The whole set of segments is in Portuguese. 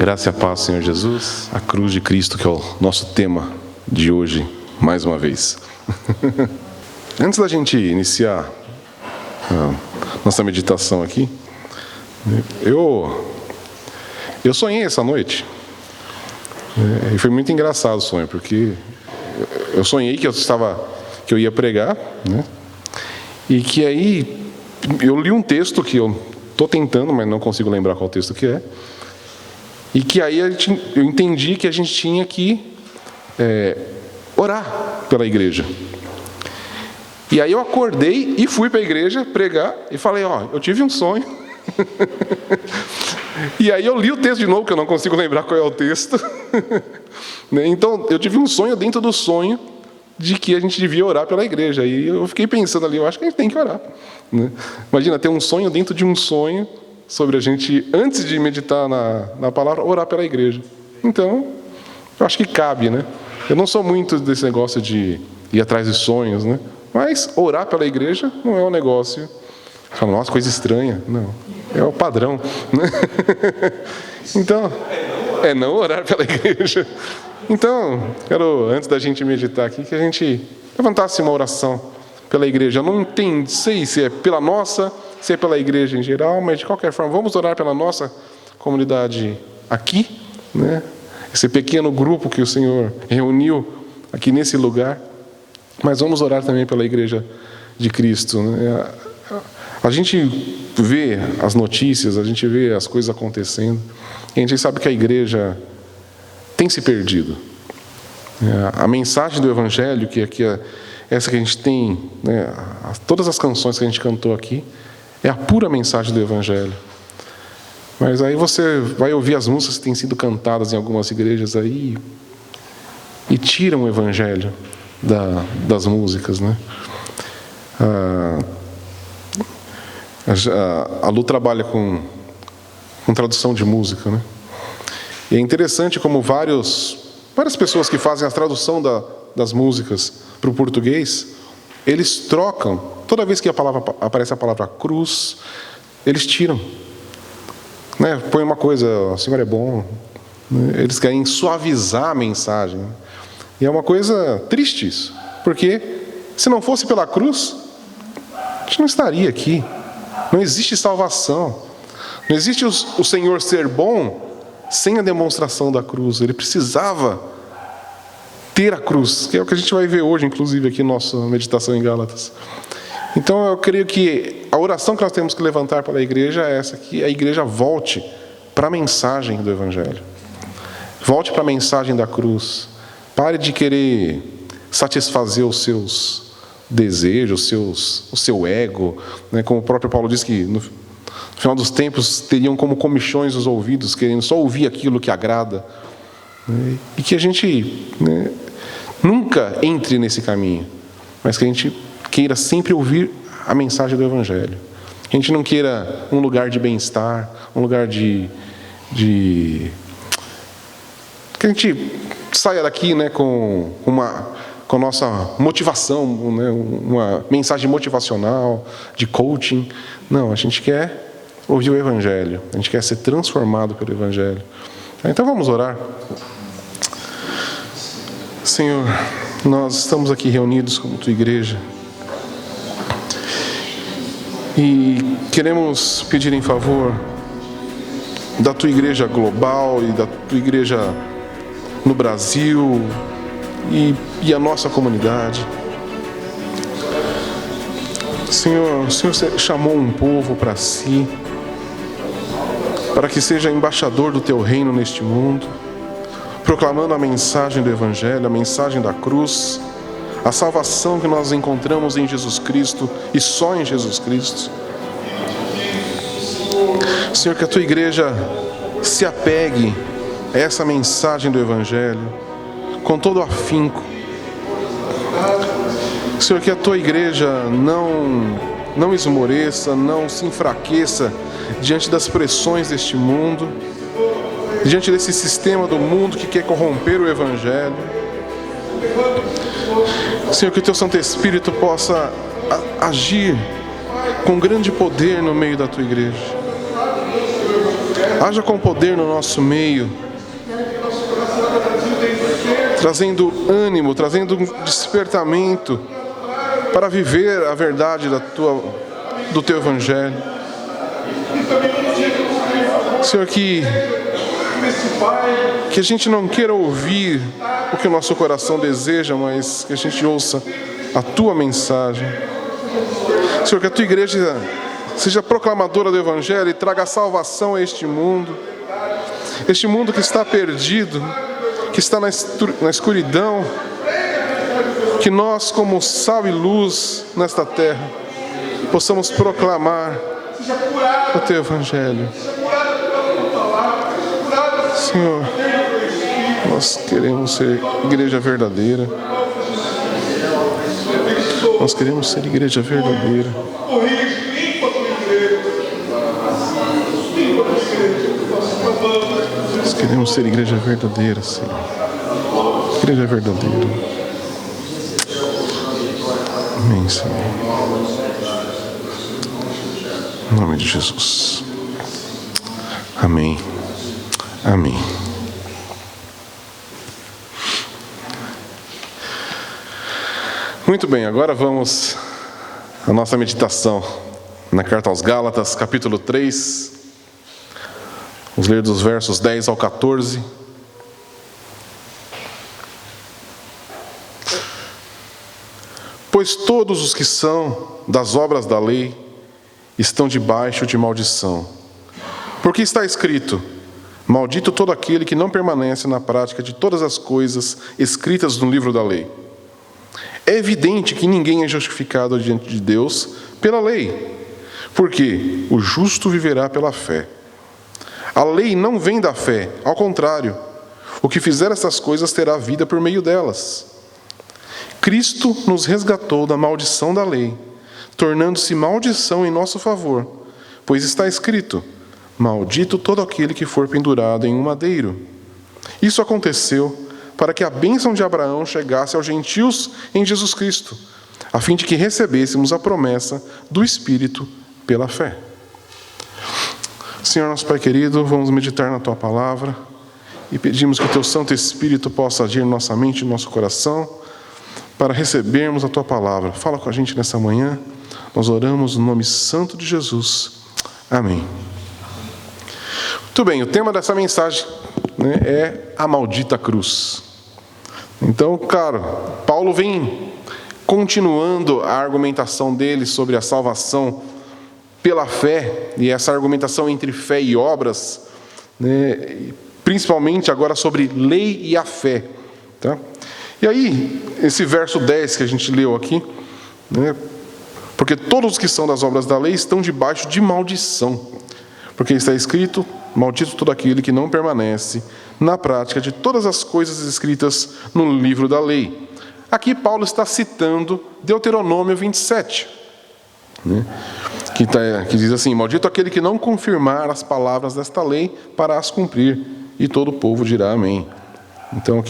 Graça e a paz, Senhor Jesus, a cruz de Cristo, que é o nosso tema de hoje, mais uma vez. Antes da gente iniciar a nossa meditação aqui, eu sonhei essa noite, e foi muito engraçado o sonho, porque eu sonhei que eu ia pregar, né? E que aí eu li um texto que eu estou tentando, mas não consigo lembrar qual texto que é. E que aí eu entendi que a gente tinha que orar pela igreja. E aí eu acordei e fui para a igreja pregar e falei, eu tive um sonho. E aí eu li o texto de novo, que eu não consigo lembrar qual é o texto. Então eu tive um sonho dentro do sonho de que a gente devia orar pela igreja. E eu fiquei pensando ali, eu acho que a gente tem que orar, né? Imagina ter um sonho dentro de um sonho sobre a gente, antes de meditar na palavra, orar pela igreja. Então, eu acho que cabe, né? Eu não sou muito desse negócio de ir atrás de sonhos, né? Mas orar pela igreja não é um negócio, fala, nossa, coisa estranha. Não, é o padrão, né? Então, é não orar pela igreja. Então, quero, antes da gente meditar aqui, que a gente levantasse uma oração pela igreja. Eu não sei se é pela nossa, se é pela igreja em geral, mas de qualquer forma, vamos orar pela nossa comunidade aqui, né? Esse pequeno grupo que o Senhor reuniu aqui nesse lugar, mas vamos orar também pela igreja de Cristo, né? A gente vê as notícias, a gente vê as coisas acontecendo, e a gente sabe que a igreja tem se perdido. A mensagem do Evangelho, que aqui é essa que a gente tem, né, todas as canções que a gente cantou aqui, é a pura mensagem do Evangelho. Mas aí você vai ouvir as músicas que têm sido cantadas em algumas igrejas aí e tiram o Evangelho das músicas, né? A Lu trabalha com tradução de música, né? E é interessante como várias pessoas que fazem a tradução das músicas para o português, eles trocam. Toda vez que aparece a palavra cruz, eles tiram, né? Põe uma coisa, o Senhor é bom, né? Eles querem suavizar a mensagem, né? E é uma coisa triste isso, porque se não fosse pela cruz, a gente não estaria aqui. Não existe salvação, não existe o Senhor ser bom sem a demonstração da cruz. Ele precisava ter a cruz, que é o que a gente vai ver hoje, inclusive aqui na nossa meditação em Gálatas. Então eu creio que a oração que nós temos que levantar para a igreja é essa, que a igreja volte para a mensagem do Evangelho. Volte para a mensagem da cruz. Pare de querer satisfazer os seus desejos, o seu ego, né? Como o próprio Paulo diz que no final dos tempos teriam como comichões os ouvidos, querendo só ouvir aquilo que agrada, né? E que a gente, né, nunca entre nesse caminho, mas que a gente queira sempre ouvir a mensagem do Evangelho. Que a gente não queira um lugar de bem-estar, um lugar de que a gente saia daqui, né, com a nossa motivação, né, uma mensagem motivacional, de coaching. Não, a gente quer ouvir o Evangelho, a gente quer ser transformado pelo Evangelho. Então vamos orar. Senhor, nós estamos aqui reunidos como Tua igreja e queremos pedir em favor da Tua igreja global e da Tua igreja no Brasil e a nossa comunidade. Senhor, o Senhor chamou um povo para si, para que seja embaixador do Teu reino neste mundo, proclamando a mensagem do Evangelho, a mensagem da cruz, a salvação que nós encontramos em Jesus Cristo e só em Jesus Cristo. Senhor, que a Tua igreja se apegue a essa mensagem do Evangelho com todo o afinco. Senhor, que a Tua igreja não esmoreça, não se enfraqueça diante das pressões deste mundo, diante desse sistema do mundo que quer corromper o Evangelho. Senhor, que o Teu Santo Espírito possa agir com grande poder no meio da Tua igreja. Haja com poder no nosso meio, trazendo ânimo, trazendo um despertamento para viver a verdade do Teu Evangelho. Senhor, que a gente não queira ouvir o que o nosso coração deseja, mas que a gente ouça a Tua mensagem. Senhor, que a Tua igreja seja proclamadora do Evangelho e traga salvação a este mundo que está perdido, que está na escuridão, que nós, como sal e luz nesta terra, possamos proclamar o Teu Evangelho. Senhor, nós queremos ser igreja verdadeira. Nós queremos ser igreja verdadeira. Nós queremos ser igreja verdadeira, Senhor. Igreja verdadeira. Amém, Senhor. Em nome de Jesus. Amém. Amém. Muito bem, agora vamos à nossa meditação na carta aos Gálatas, capítulo 3. Vamos ler dos versos 10 ao 14. Pois todos os que são das obras da lei estão debaixo de maldição. Porque está escrito: maldito todo aquele que não permanece na prática de todas as coisas escritas no livro da lei. É evidente que ninguém é justificado diante de Deus pela lei, porque o justo viverá pela fé. A lei não vem da fé, ao contrário, o que fizer essas coisas terá vida por meio delas. Cristo nos resgatou da maldição da lei, tornando-se maldição em nosso favor, pois está escrito: maldito todo aquele que for pendurado em um madeiro. Isso aconteceu para que a bênção de Abraão chegasse aos gentios em Jesus Cristo, a fim de que recebêssemos a promessa do Espírito pela fé. Senhor, nosso Pai querido, vamos meditar na Tua palavra e pedimos que o Teu Santo Espírito possa agir em nossa mente e no nosso coração para recebermos a Tua palavra. Fala com a gente nessa manhã. Nós oramos no nome santo de Jesus. Amém. Muito bem, o tema dessa mensagem, é a maldita cruz. Então, claro, Paulo vem continuando a argumentação dele sobre a salvação pela fé, e essa argumentação entre fé e obras, principalmente agora sobre lei e a fé. Tá? E aí, esse verso 10 que a gente leu aqui, porque todos os que são das obras da lei estão debaixo de maldição, porque está escrito: maldito todo aquele que não permanece na prática de todas as coisas escritas no livro da lei. Aqui Paulo está citando Deuteronômio 27, que diz assim: maldito aquele que não confirmar as palavras desta lei para as cumprir, e todo o povo dirá amém. Então,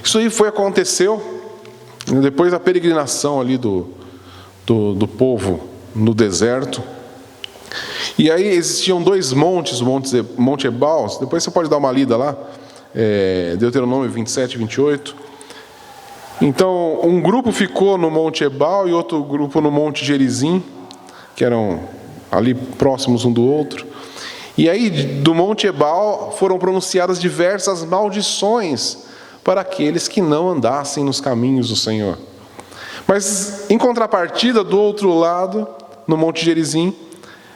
isso aí aconteceu depois da peregrinação ali do povo no deserto. E aí existiam dois montes, Monte Ebal, depois você pode dar uma lida lá, Deuteronômio 27 e 28. Então, um grupo ficou no Monte Ebal e outro grupo no Monte Gerizim, que eram ali próximos um do outro. E aí, do Monte Ebal, foram pronunciadas diversas maldições para aqueles que não andassem nos caminhos do Senhor. Mas, em contrapartida, do outro lado, no Monte Gerizim,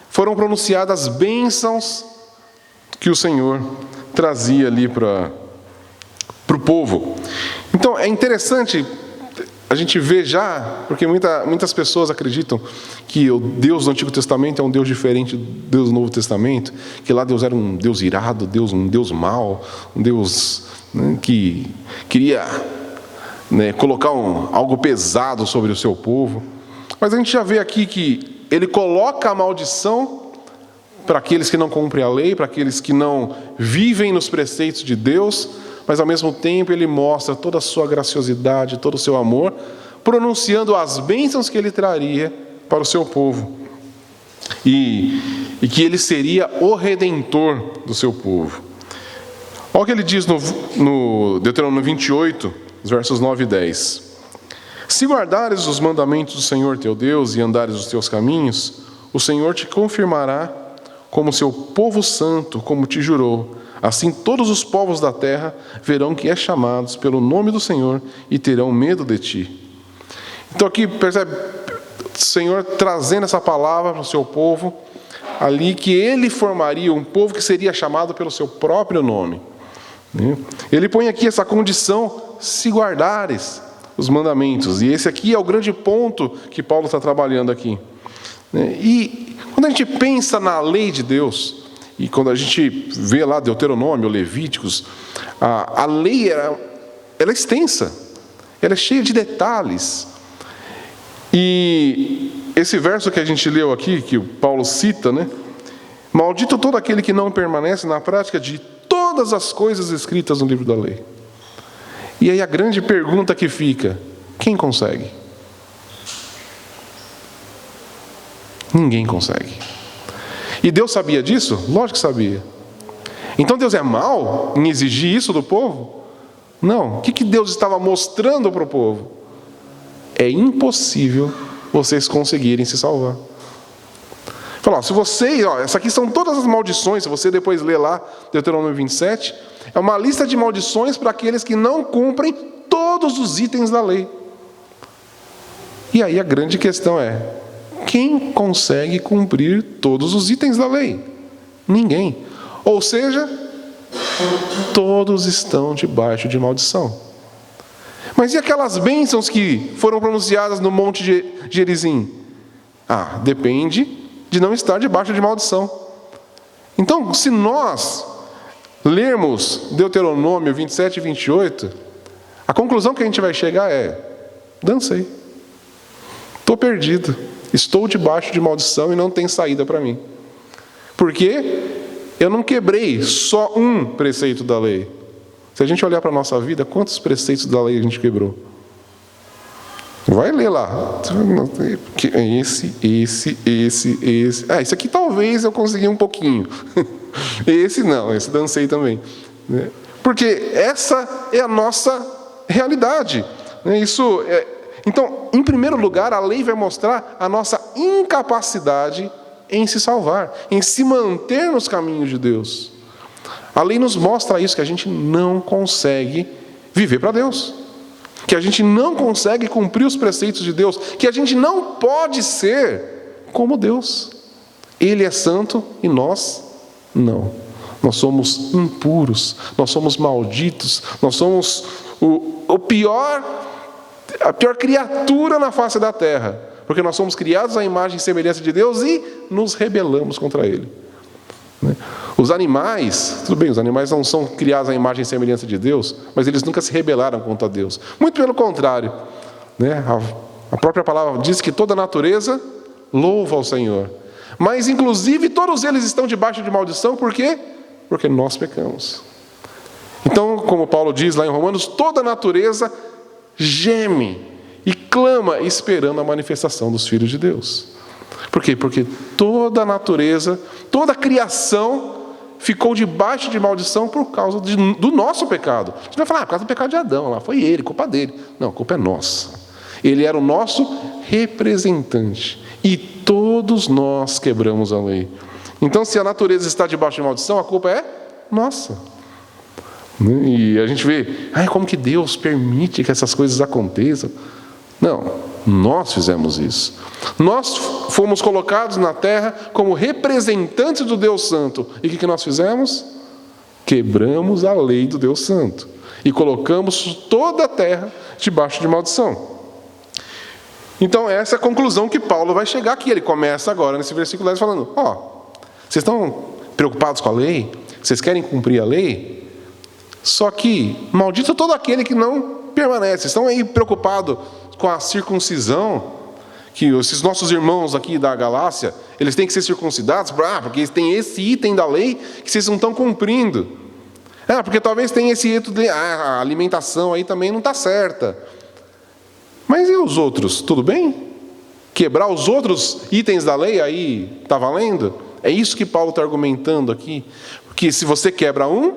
foram pronunciadas bênçãos que o Senhor trazia ali para o povo. Então, é interessante a gente ver já, porque muitas pessoas acreditam que o Deus do Antigo Testamento é um Deus diferente do Deus do Novo Testamento, que lá Deus era um Deus irado, um Deus mau, um Deus que queria colocar algo pesado sobre o seu povo. Mas a gente já vê aqui que Ele coloca a maldição para aqueles que não cumprem a lei, para aqueles que não vivem nos preceitos de Deus, mas ao mesmo tempo Ele mostra toda a sua graciosidade, todo o seu amor, pronunciando as bênçãos que Ele traria para o seu povo. e que ele seria o redentor do seu povo. Olha o que ele diz no Deuteronômio 28, versos 9 e 10. Se guardares os mandamentos do Senhor teu Deus e andares os teus caminhos, o Senhor te confirmará como seu povo santo, como te jurou. Assim todos os povos da terra verão que és chamados pelo nome do Senhor e terão medo de ti. Então aqui, percebe, o Senhor trazendo essa palavra para o seu povo, ali que ele formaria um povo que seria chamado pelo seu próprio nome. Ele põe aqui essa condição, se guardares os mandamentos. E esse aqui é o grande ponto que Paulo está trabalhando aqui. E quando a gente pensa na lei de Deus, e quando a gente vê lá Deuteronômio, Levíticos, a lei ela é extensa, ela é cheia de detalhes. E esse verso que a gente leu aqui, que o Paulo cita, maldito todo aquele que não permanece na prática de todas as coisas escritas no livro da lei. E aí a grande pergunta que fica: quem consegue? Ninguém consegue. E Deus sabia disso? Lógico que sabia. Então Deus é mau em exigir isso do povo? Não. O que Deus estava mostrando para o povo? É impossível vocês conseguirem se salvar. Fala, se vocês, essas aqui são todas as maldições, se você depois ler lá, Deuteronômio 27, é uma lista de maldições para aqueles que não cumprem todos os itens da lei. E aí a grande questão é: quem consegue cumprir todos os itens da lei? Ninguém. Ou seja, todos estão debaixo de maldição. Mas e aquelas bênçãos que foram pronunciadas no Monte Gerizim? Depende de não estar debaixo de maldição. Então, se nós lermos Deuteronômio 27 e 28, a conclusão que a gente vai chegar é: dancei. Estou perdido. Estou debaixo de maldição e não tem saída para mim. Porque eu não quebrei só um preceito da lei. Se a gente olhar para a nossa vida, quantos preceitos da lei a gente quebrou? Vai ler lá. Esse. Esse aqui talvez eu consegui um pouquinho. Esse não, esse dancei também. Porque essa é a nossa realidade. Então, em primeiro lugar, a lei vai mostrar a nossa incapacidade em se salvar, em se manter nos caminhos de Deus. A lei nos mostra isso, que a gente não consegue viver para Deus, que a gente não consegue cumprir os preceitos de Deus, que a gente não pode ser como Deus. Ele é santo e nós não. Nós somos impuros, nós somos malditos, nós somos a pior criatura na face da terra, porque nós somos criados à imagem e semelhança de Deus e nos rebelamos contra Ele. Os animais, tudo bem, os animais não são criados à imagem e semelhança de Deus, mas eles nunca se rebelaram contra Deus. Muito pelo contrário. A própria palavra diz que toda a natureza louva ao Senhor. Mas, inclusive, todos eles estão debaixo de maldição, por quê? Porque nós pecamos. Então, como Paulo diz lá em Romanos, toda a natureza geme e clama esperando a manifestação dos filhos de Deus. Por quê? Porque toda a natureza, toda a criação ficou debaixo de maldição por causa do nosso pecado. A gente vai falar, por causa do pecado de Adão, lá foi ele, culpa dele. Não, a culpa é nossa. Ele era o nosso representante. E todos nós quebramos a lei. Então, se a natureza está debaixo de maldição, a culpa é nossa. E a gente vê, como que Deus permite que essas coisas aconteçam? Não, nós fizemos isso. Nós fomos colocados na terra como representantes do Deus Santo. E o que nós fizemos? Quebramos a lei do Deus Santo. E colocamos toda a terra debaixo de maldição. Então essa é a conclusão que Paulo vai chegar aqui. Ele começa agora nesse versículo 10 falando: vocês estão preocupados com a lei? Vocês querem cumprir a lei? Só que maldito todo aquele que não permanece. Estão aí preocupados com a circuncisão, que esses nossos irmãos aqui da Galácia, eles têm que ser circuncidados, porque tem esse item da lei que vocês não estão cumprindo. Porque talvez tenha esse item de a alimentação aí também não está certa. Mas e os outros? Tudo bem? quebrar os outros itens da lei, aí está valendo? É isso que Paulo está argumentando aqui. Porque se você quebra um,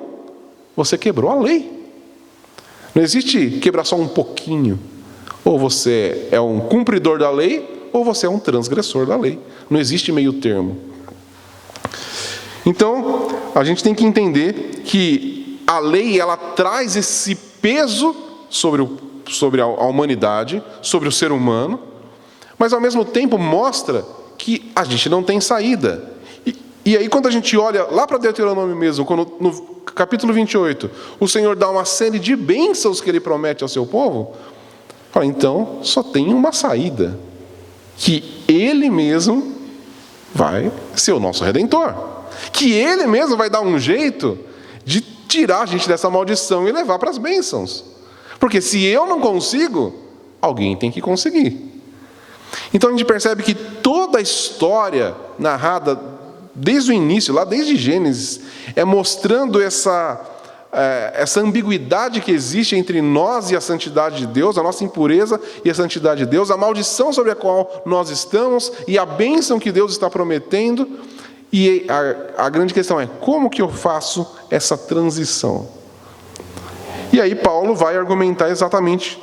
você quebrou a lei. Não existe quebrar só um pouquinho. Ou você é um cumpridor da lei, ou você é um transgressor da lei. Não existe meio termo. Então, a gente tem que entender que a lei, ela traz esse peso sobre a humanidade, sobre o ser humano, mas ao mesmo tempo mostra que a gente não tem saída. E aí quando a gente olha lá para Deuteronômio mesmo, quando no capítulo 28, o Senhor dá uma série de bênçãos que Ele promete ao seu povo, fala, então só tem uma saída, que Ele mesmo vai ser o nosso Redentor, que Ele mesmo vai dar um jeito de tirar a gente dessa maldição e levar para as bênçãos. Porque se eu não consigo, alguém tem que conseguir. Então a gente percebe que toda a história narrada desde o início, lá desde Gênesis, é mostrando essa ambiguidade que existe entre nós e a santidade de Deus, a nossa impureza e a santidade de Deus, a maldição sobre a qual nós estamos e a bênção que Deus está prometendo. E a grande questão é, como que eu faço essa transição? E aí Paulo vai argumentar exatamente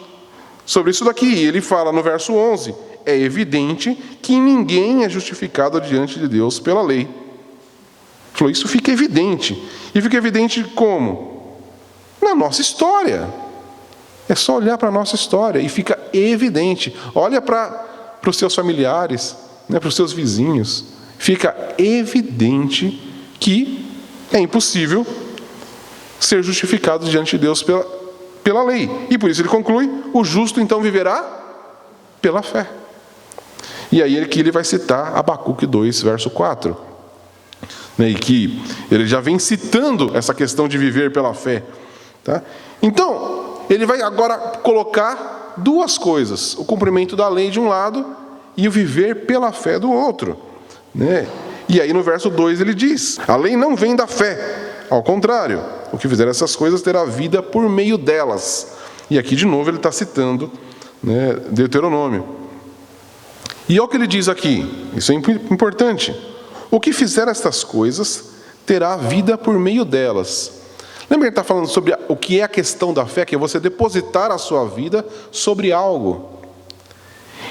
sobre isso daqui. Ele fala no verso 11, é evidente que ninguém é justificado diante de Deus pela lei. Ele falou, isso fica evidente. E fica evidente como? Na nossa história. É só olhar para a nossa história e fica evidente. Olha para os seus familiares, né, para os seus vizinhos. Fica evidente que é impossível ser justificado diante de Deus pela lei. E por isso ele conclui, o justo então viverá pela fé. E aí aqui ele vai citar Abacuque 2, verso 4. Né, e que ele já vem citando essa questão de viver pela fé. Tá? Então, ele vai agora colocar duas coisas. O cumprimento da lei de um lado e o viver pela fé do outro. Né? E aí no verso 2 ele diz, a lei não vem da fé. Ao contrário, o que fizer essas coisas terá vida por meio delas. E aqui de novo ele está citando, né, Deuteronômio. E olha o que ele diz aqui, isso é importante. O que fizer estas coisas terá vida por meio delas. Lembra que ele está falando sobre o que é a questão da fé, que é você depositar a sua vida sobre algo.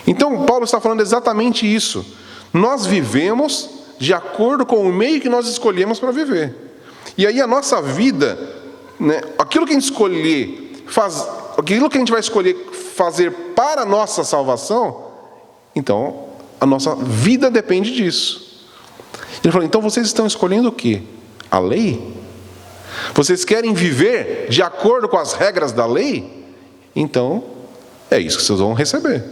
Então Paulo está falando exatamente isso. Nós vivemos de acordo com o meio que nós escolhemos para viver. E aí a nossa vida, né, aquilo que a gente vai escolher fazer para a nossa salvação, então a nossa vida depende disso. Ele falou, então vocês estão escolhendo o quê? A lei? Vocês querem viver de acordo com as regras da lei? Então, é isso que vocês vão receber.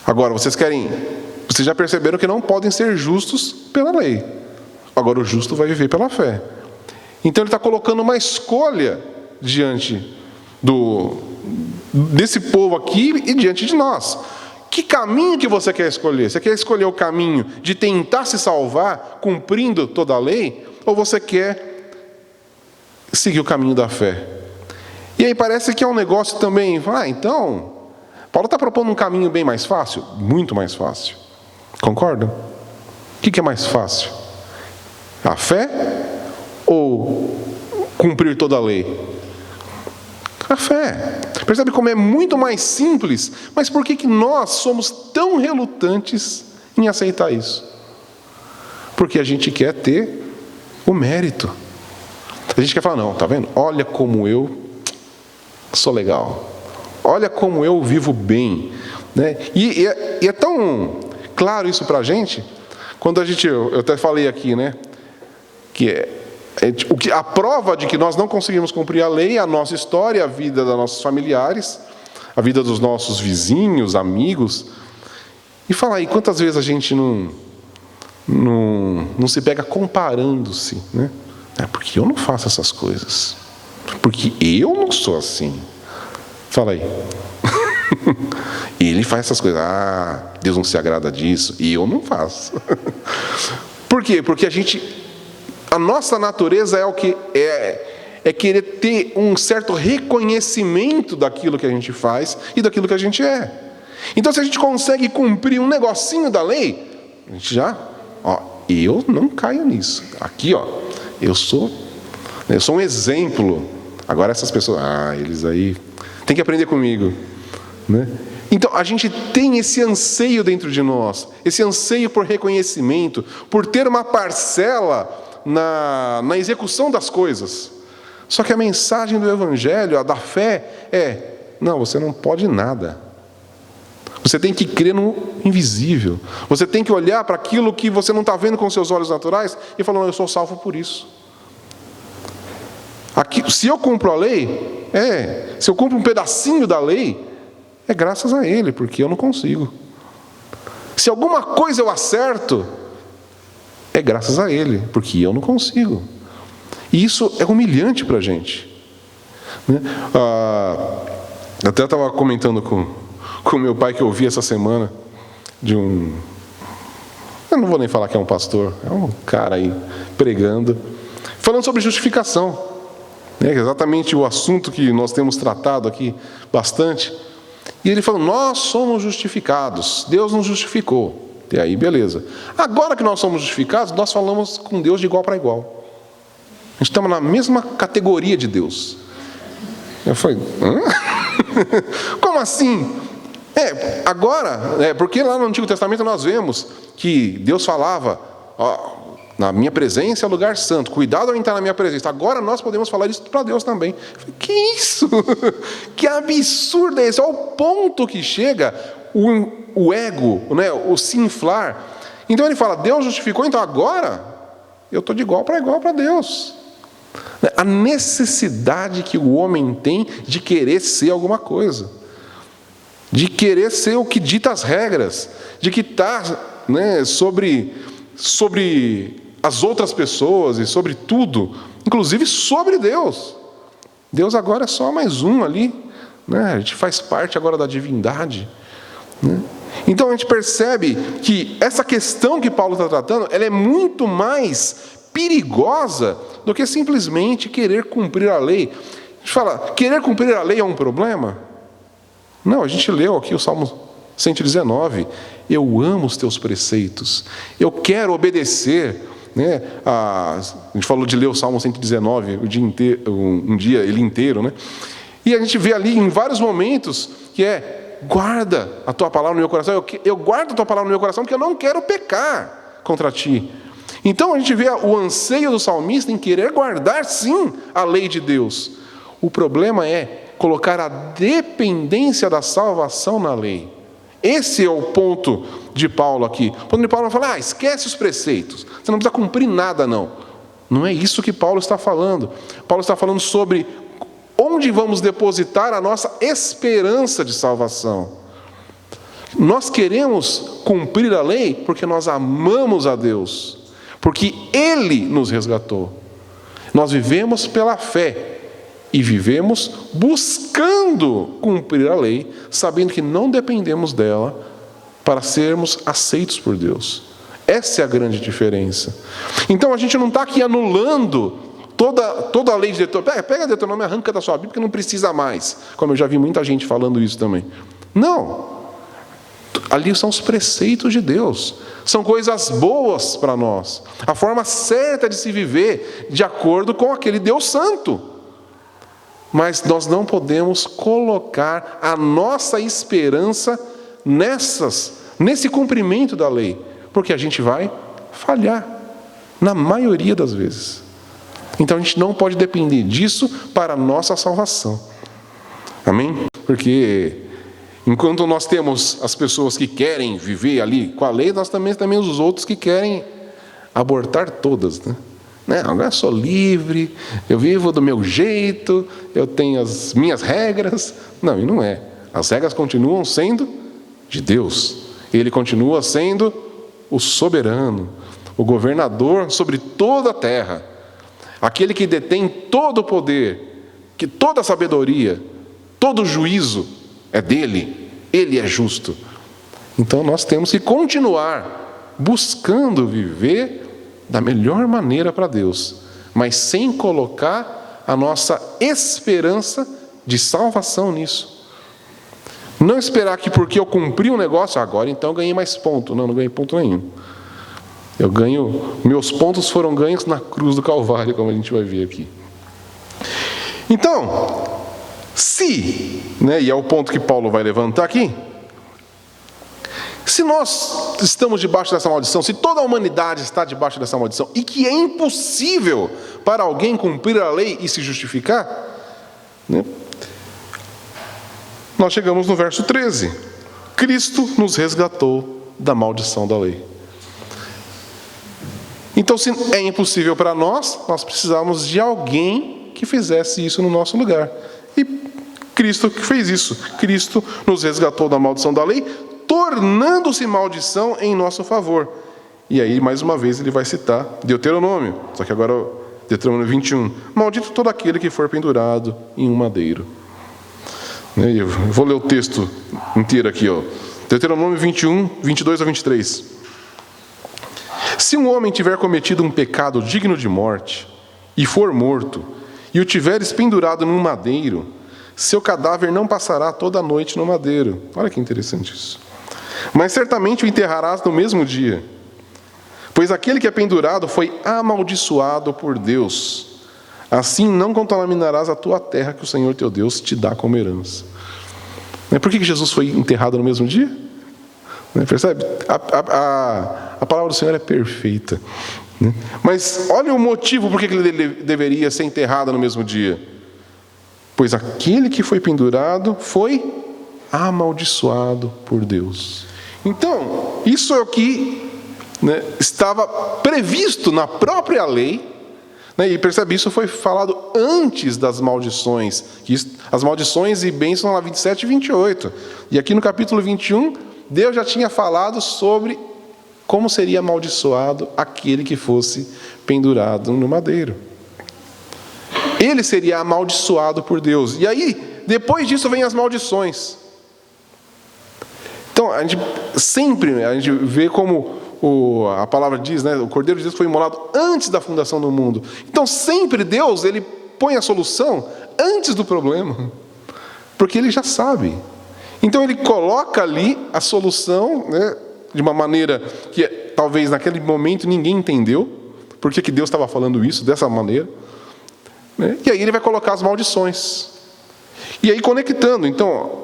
Agora, vocês já perceberam que não podem ser justos pela lei. Agora o justo vai viver pela fé. Então ele está colocando uma escolha diante desse povo aqui e diante de nós. Que caminho que você quer escolher? Você quer escolher o caminho de tentar se salvar, cumprindo toda a lei? Ou você quer seguir o caminho da fé? E aí parece que é um negócio também, então, Paulo está propondo um caminho bem mais fácil? Muito mais fácil. Concordam? O que é mais fácil? A fé ou cumprir toda a lei? A fé. Percebe como é muito mais simples, mas por que nós somos tão relutantes em aceitar isso? Porque a gente quer ter o mérito. A gente quer falar, não, tá vendo? Olha como eu sou legal. Olha como eu vivo bem. Né? E é tão claro isso pra gente, quando eu até falei aqui, né? Que a prova de que nós não conseguimos cumprir a lei é a nossa história, a vida dos nossos familiares, a vida dos nossos vizinhos, amigos. E fala aí, quantas vezes a gente não se pega comparando-se, né? Porque eu não faço essas coisas. Porque eu não sou assim. Fala aí. Ele faz essas coisas. Deus não se agrada disso. E eu não faço. Por quê? Porque a nossa natureza é o que é querer ter um certo reconhecimento daquilo que a gente faz e daquilo que a gente é. Então, se a gente consegue cumprir um negocinho da lei, a gente já, eu não caio nisso. Aqui, eu sou um exemplo. Agora essas pessoas, eles aí tem que aprender comigo, né? Então, a gente tem esse anseio dentro de nós, esse anseio por reconhecimento, por ter uma parcela na execução das coisas. Só que a mensagem do Evangelho, a da fé, não, você não pode nada. Você tem que crer no invisível. Você tem que olhar para aquilo que você não está vendo com seus olhos naturais e falar, não, eu sou salvo por isso. Aqui, se eu cumpro a lei, se eu cumpro um pedacinho da lei, é graças a Ele, porque eu não consigo. Se alguma coisa eu acerto, é graças a Ele, porque eu não consigo. E isso é humilhante para a gente, né? Até estava comentando com meu pai, que eu ouvi essa semana, eu não vou nem falar que é um pastor, é um cara aí pregando, falando sobre justificação, né? Exatamente o assunto que nós temos tratado aqui bastante. E ele falou, nós somos justificados, Deus nos justificou. E aí, beleza. Agora que nós somos justificados, nós falamos com Deus de igual para igual. A gente está na mesma categoria de Deus. Eu falei, como assim? Agora, porque lá no Antigo Testamento nós vemos que Deus falava, na minha presença é lugar santo, cuidado ao entrar na minha presença. Agora nós podemos falar isso para Deus também. Eu falei, que isso? Que absurdo é esse? Olha o ponto que chega o ego, né? O se inflar. Então ele fala, Deus justificou, então agora eu estou de igual para Deus. A necessidade que o homem tem de querer ser alguma coisa, de querer ser o que dita as regras, de que está, né, sobre as outras pessoas e sobre tudo, inclusive sobre Deus. Deus agora é só mais um ali, né? A gente faz parte agora da divindade, né? Então a gente percebe que essa questão que Paulo está tratando, ela é muito mais perigosa do que simplesmente querer cumprir a lei. A gente fala, querer cumprir a lei é um problema? Não, a gente leu aqui o Salmo 119, eu amo os teus preceitos, eu quero obedecer, né? A gente falou de ler o Salmo 119 o dia inteiro, um dia ele inteiro, né? E a gente vê ali em vários momentos que guarda a tua palavra no meu coração, eu guardo a tua palavra no meu coração porque eu não quero pecar contra ti. Então a gente vê o anseio do salmista em querer guardar sim a lei de Deus. O problema é colocar a dependência da salvação na lei. Esse é o ponto de Paulo aqui. Quando Paulo fala, esquece os preceitos, você não precisa cumprir nada, não. Não é isso que Paulo está falando. Paulo está falando sobre onde vamos depositar a nossa esperança de salvação. Nós queremos cumprir a lei porque nós amamos a Deus, porque Ele nos resgatou. Nós vivemos pela fé e vivemos buscando cumprir a lei, sabendo que não dependemos dela para sermos aceitos por Deus. Essa é a grande diferença. Então a gente não está aqui anulando toda a lei de Deuteronômio. Pega Deuteronômio e arranca da sua Bíblia, porque não precisa mais. Como eu já vi muita gente falando isso também. Não. Ali são os preceitos de Deus. São coisas boas para nós. A forma certa de se viver de acordo com aquele Deus santo. Mas nós não podemos colocar a nossa esperança nesse cumprimento da lei, porque a gente vai falhar, na maioria das vezes. Então a gente não pode depender disso para a nossa salvação. Amém? Porque enquanto nós temos as pessoas que querem viver ali com a lei, nós também temos os outros que querem abortar todas, né? Agora eu sou livre, eu vivo do meu jeito, eu tenho as minhas regras. Não, e não é. As regras continuam sendo de Deus. Ele continua sendo o soberano, o governador sobre toda a terra, aquele que detém todo o poder, que toda a sabedoria, todo o juízo é dele. Ele é justo. Então nós temos que continuar buscando viver da melhor maneira para Deus, mas sem colocar a nossa esperança de salvação nisso. Não esperar que porque eu cumpri um negócio, agora então eu ganhei mais ponto. Não ganhei ponto nenhum. Meus pontos foram ganhos na cruz do Calvário, como a gente vai ver aqui. Então, e é o ponto que Paulo vai levantar aqui, se nós estamos debaixo dessa maldição, se toda a humanidade está debaixo dessa maldição, e que é impossível para alguém cumprir a lei e se justificar, nós chegamos no verso 13. Cristo nos resgatou da maldição da lei. Então, se é impossível para nós precisamos de alguém que fizesse isso no nosso lugar. E Cristo que fez isso. Cristo nos resgatou da maldição da lei, tornando-se maldição em nosso favor. E aí, mais uma vez, ele vai citar Deuteronômio. Só que agora, Deuteronômio 21. Maldito todo aquele que for pendurado em um madeiro. Eu vou ler o texto inteiro aqui. Deuteronômio 21, 22 a 23. Se um homem tiver cometido um pecado digno de morte, e for morto, e o tiveres pendurado num madeiro, seu cadáver não passará toda a noite no madeiro. Olha que interessante isso. Mas certamente o enterrarás no mesmo dia. Pois aquele que é pendurado foi amaldiçoado por Deus. Assim não contaminarás a tua terra que o Senhor teu Deus te dá como herança. Por que Jesus foi enterrado no mesmo dia? Percebe? A palavra do Senhor é perfeita. Mas olha o motivo por que ele deveria ser enterrado no mesmo dia. Pois aquele que foi pendurado foi amaldiçoado por Deus. Então, isso é o que estava previsto na própria lei. E percebe, isso foi falado antes das maldições. As maldições e bênçãos lá 27 e 28. E aqui no capítulo 21, Deus já tinha falado sobre como seria amaldiçoado aquele que fosse pendurado no madeiro. Ele seria amaldiçoado por Deus. E aí, depois disso, vem as maldições. Então, a gente vê como a palavra diz, o Cordeiro de Deus foi imolado antes da fundação do mundo. Então, sempre Deus, ele põe a solução antes do problema. Porque ele já sabe. Então, ele coloca ali a solução, de uma maneira que talvez naquele momento ninguém entendeu. Por que Deus estava falando isso dessa maneira. E aí ele vai colocar as maldições. E aí conectando, então,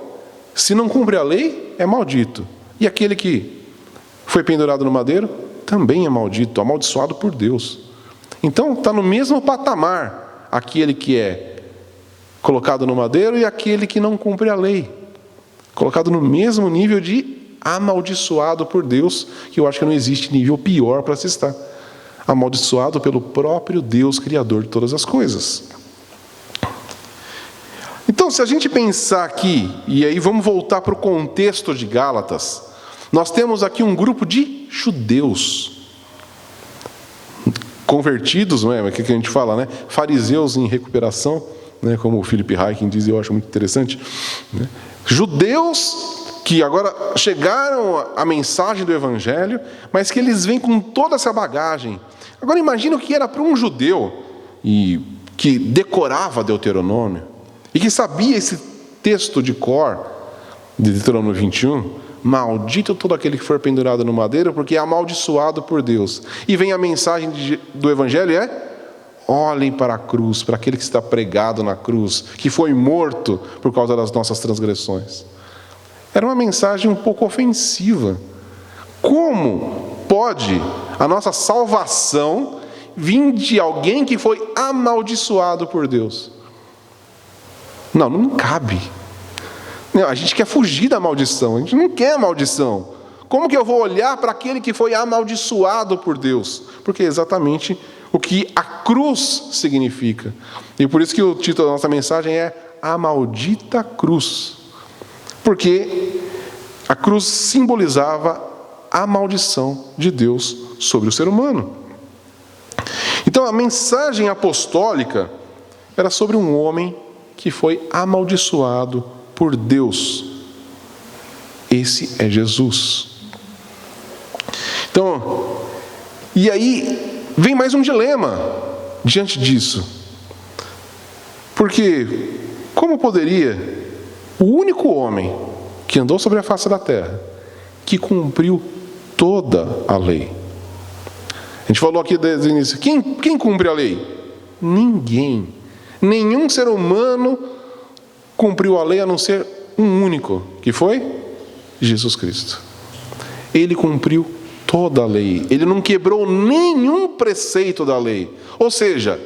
se não cumpre a lei, é maldito. E aquele que foi pendurado no madeiro, também é maldito, amaldiçoado por Deus. Então, está no mesmo patamar aquele que é colocado no madeiro e aquele que não cumpre a lei. Colocado no mesmo nível de amaldiçoado por Deus, que eu acho que não existe nível pior para se estar. Amaldiçoado pelo próprio Deus, Criador de todas as coisas. Então, se a gente pensar aqui, e aí vamos voltar para o contexto de Gálatas, nós temos aqui um grupo de judeus, convertidos, não é? O que a gente fala, fariseus em recuperação, como o Philip Ryken diz, eu acho muito interessante. Judeus que agora chegaram à mensagem do Evangelho, mas que eles vêm com toda essa bagagem. Agora imagina o que era para um judeu e que decorava Deuteronômio e que sabia esse texto de cor de Deuteronômio 21. Maldito todo aquele que for pendurado no madeiro, porque é amaldiçoado por Deus. E vem a mensagem do Evangelho olhem para a cruz, para aquele que está pregado na cruz, que foi morto por causa das nossas transgressões. Era uma mensagem um pouco ofensiva. Como pode a nossa salvação vir de alguém que foi amaldiçoado por Deus? Não cabe. A gente quer fugir da maldição, a gente não quer maldição. Como que eu vou olhar para aquele que foi amaldiçoado por Deus? Porque é exatamente o que a cruz significa. E por isso que o título da nossa mensagem é A Maldita Cruz. Porque a cruz simbolizava a maldição de Deus sobre o ser humano. Então a mensagem apostólica era sobre um homem que foi amaldiçoado por Deus. Esse é Jesus. Então, e aí vem mais um dilema diante disso. Porque como poderia o único homem que andou sobre a face da terra, que cumpriu toda a lei. A gente falou aqui desde o início, quem cumpre a lei? Ninguém. Nenhum ser humano cumpriu a lei a não ser um único, que foi Jesus Cristo. Ele cumpriu toda a lei. Ele não quebrou nenhum preceito da lei. Ou seja,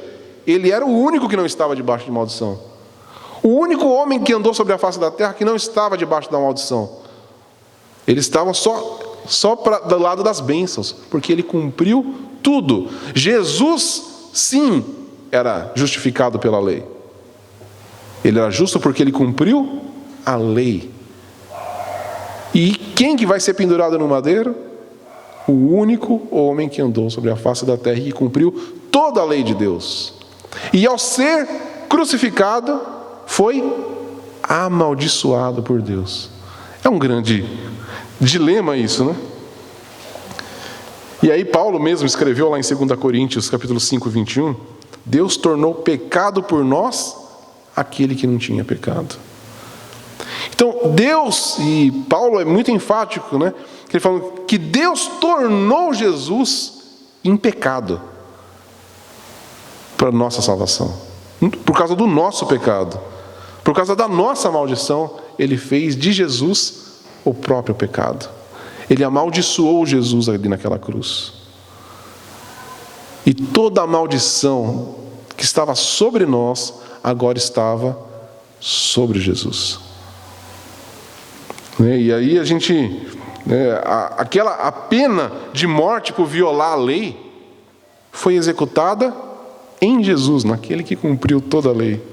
ele era o único que não estava debaixo de maldição. O único homem que andou sobre a face da terra que não estava debaixo da maldição. Eles estavam só do lado das bênçãos, porque ele cumpriu tudo. Jesus, sim, era justificado pela lei. Ele era justo porque ele cumpriu a lei. E quem que vai ser pendurado no madeiro? O único homem que andou sobre a face da terra e que cumpriu toda a lei de Deus. E ao ser crucificado, foi amaldiçoado por Deus. É um grande dilema isso, né? E aí Paulo mesmo escreveu lá em 2 Coríntios, capítulo 5, 21, Deus tornou pecado por nós aquele que não tinha pecado. Então, Deus, e Paulo é muito enfático, né? Ele fala que Deus tornou Jesus em pecado para a nossa salvação. Por causa do nosso pecado. Por causa da nossa maldição, Ele fez de Jesus o próprio pecado. Ele amaldiçoou Jesus ali naquela cruz. E toda a maldição que estava sobre nós, agora estava sobre Jesus. E aí a gente... a pena de morte por violar a lei foi executada em Jesus, naquele que cumpriu toda a lei.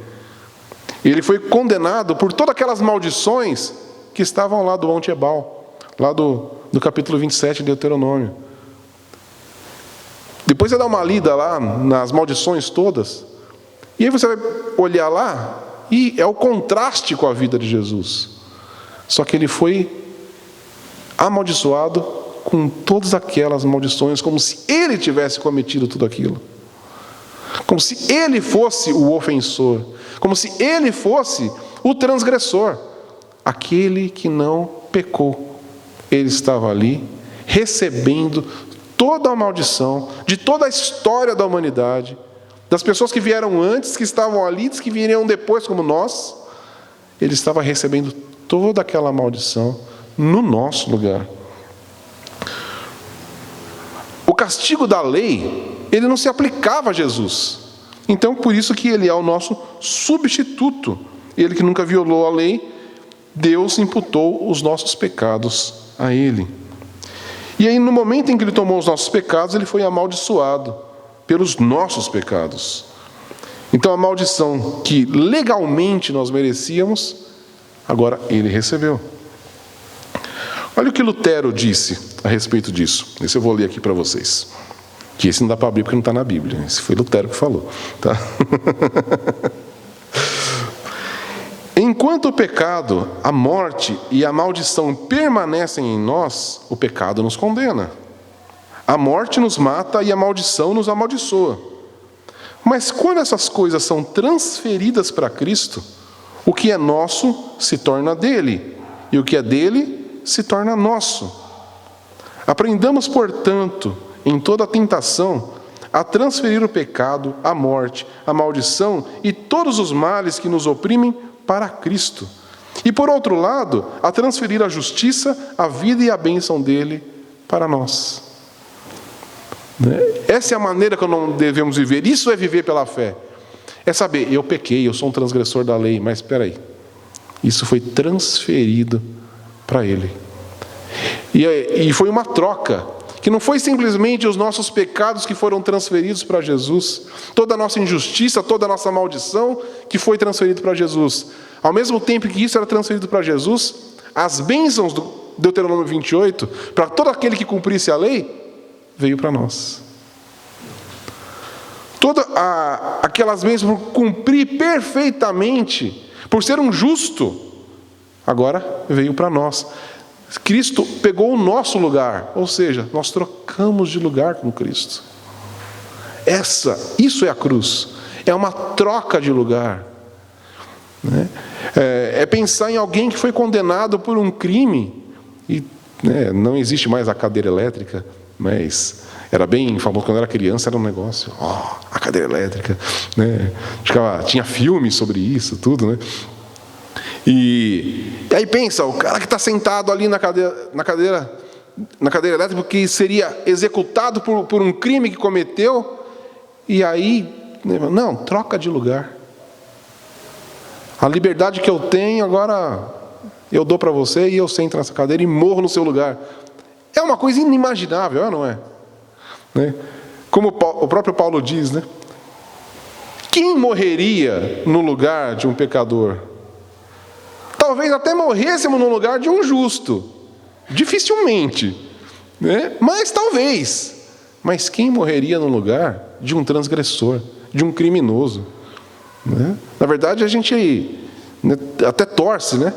Ele foi condenado por todas aquelas maldições que estavam lá do Monte Ebal, lá do capítulo 27 de Deuteronômio. Depois você dá uma lida lá nas maldições todas, e aí você vai olhar lá, e é o contraste com a vida de Jesus. Só que ele foi amaldiçoado com todas aquelas maldições, como se ele tivesse cometido tudo aquilo. Como se ele fosse o ofensor. Como se ele fosse o transgressor. Aquele que não pecou. Ele estava ali, recebendo toda a maldição de toda a história da humanidade, das pessoas que vieram antes, que estavam ali, dos que viriam depois como nós. Ele estava recebendo toda aquela maldição no nosso lugar. O castigo da lei, ele não se aplicava a Jesus. Então, por isso que ele é o nosso substituto. Ele que nunca violou a lei, Deus imputou os nossos pecados a ele. E aí, no momento em que ele tomou os nossos pecados, ele foi amaldiçoado pelos nossos pecados. Então, a maldição que legalmente nós merecíamos, agora ele recebeu. Olha o que Lutero disse a respeito disso. Esse eu vou ler aqui para vocês. Que esse não dá para abrir porque não está na Bíblia. Esse foi Lutero que falou. Tá? Enquanto o pecado, a morte e a maldição permanecem em nós, o pecado nos condena. A morte nos mata e a maldição nos amaldiçoa. Mas quando essas coisas são transferidas para Cristo, o que é nosso se torna dele, e o que é dele se torna nosso. Aprendamos, portanto, em toda a tentação, a transferir o pecado, a morte, a maldição e todos os males que nos oprimem para Cristo. E, por outro lado, a transferir a justiça, a vida e a bênção dele para nós. Essa é a maneira que nós devemos viver. Isso é viver pela fé. É saber, eu pequei, eu sou um transgressor da lei, mas espera aí. Isso foi transferido para ele. E foi uma troca, que não foi simplesmente os nossos pecados que foram transferidos para Jesus, toda a nossa injustiça, toda a nossa maldição que foi transferido para Jesus. Ao mesmo tempo que isso era transferido para Jesus, as bênçãos do Deuteronômio 28, para todo aquele que cumprisse a lei, veio para nós. Todas aquelas bênçãos por cumprir perfeitamente, por ser um justo, agora veio para nós. Cristo pegou o nosso lugar, ou seja, nós trocamos de lugar com Cristo. Isso é a cruz, é uma troca de lugar. É pensar em alguém que foi condenado por um crime, e não existe mais a cadeira elétrica, mas era bem famoso quando eu era criança, era um negócio, a cadeira elétrica, né? Tinha filmes sobre isso, tudo, né? E aí pensa, o cara que está sentado ali na cadeira elétrica, que seria executado por um crime que cometeu, e aí, não, troca de lugar. A liberdade que eu tenho, agora eu dou para você e eu sento nessa cadeira e morro no seu lugar. É uma coisa inimaginável, não é? Né? Como o próprio Paulo diz, né? Quem morreria no lugar de um pecador? Talvez até morrêssemos no lugar de um justo. Dificilmente. Né? Mas talvez. Mas quem morreria no lugar de um transgressor, de um criminoso? Né? Na verdade, a gente até torce, né?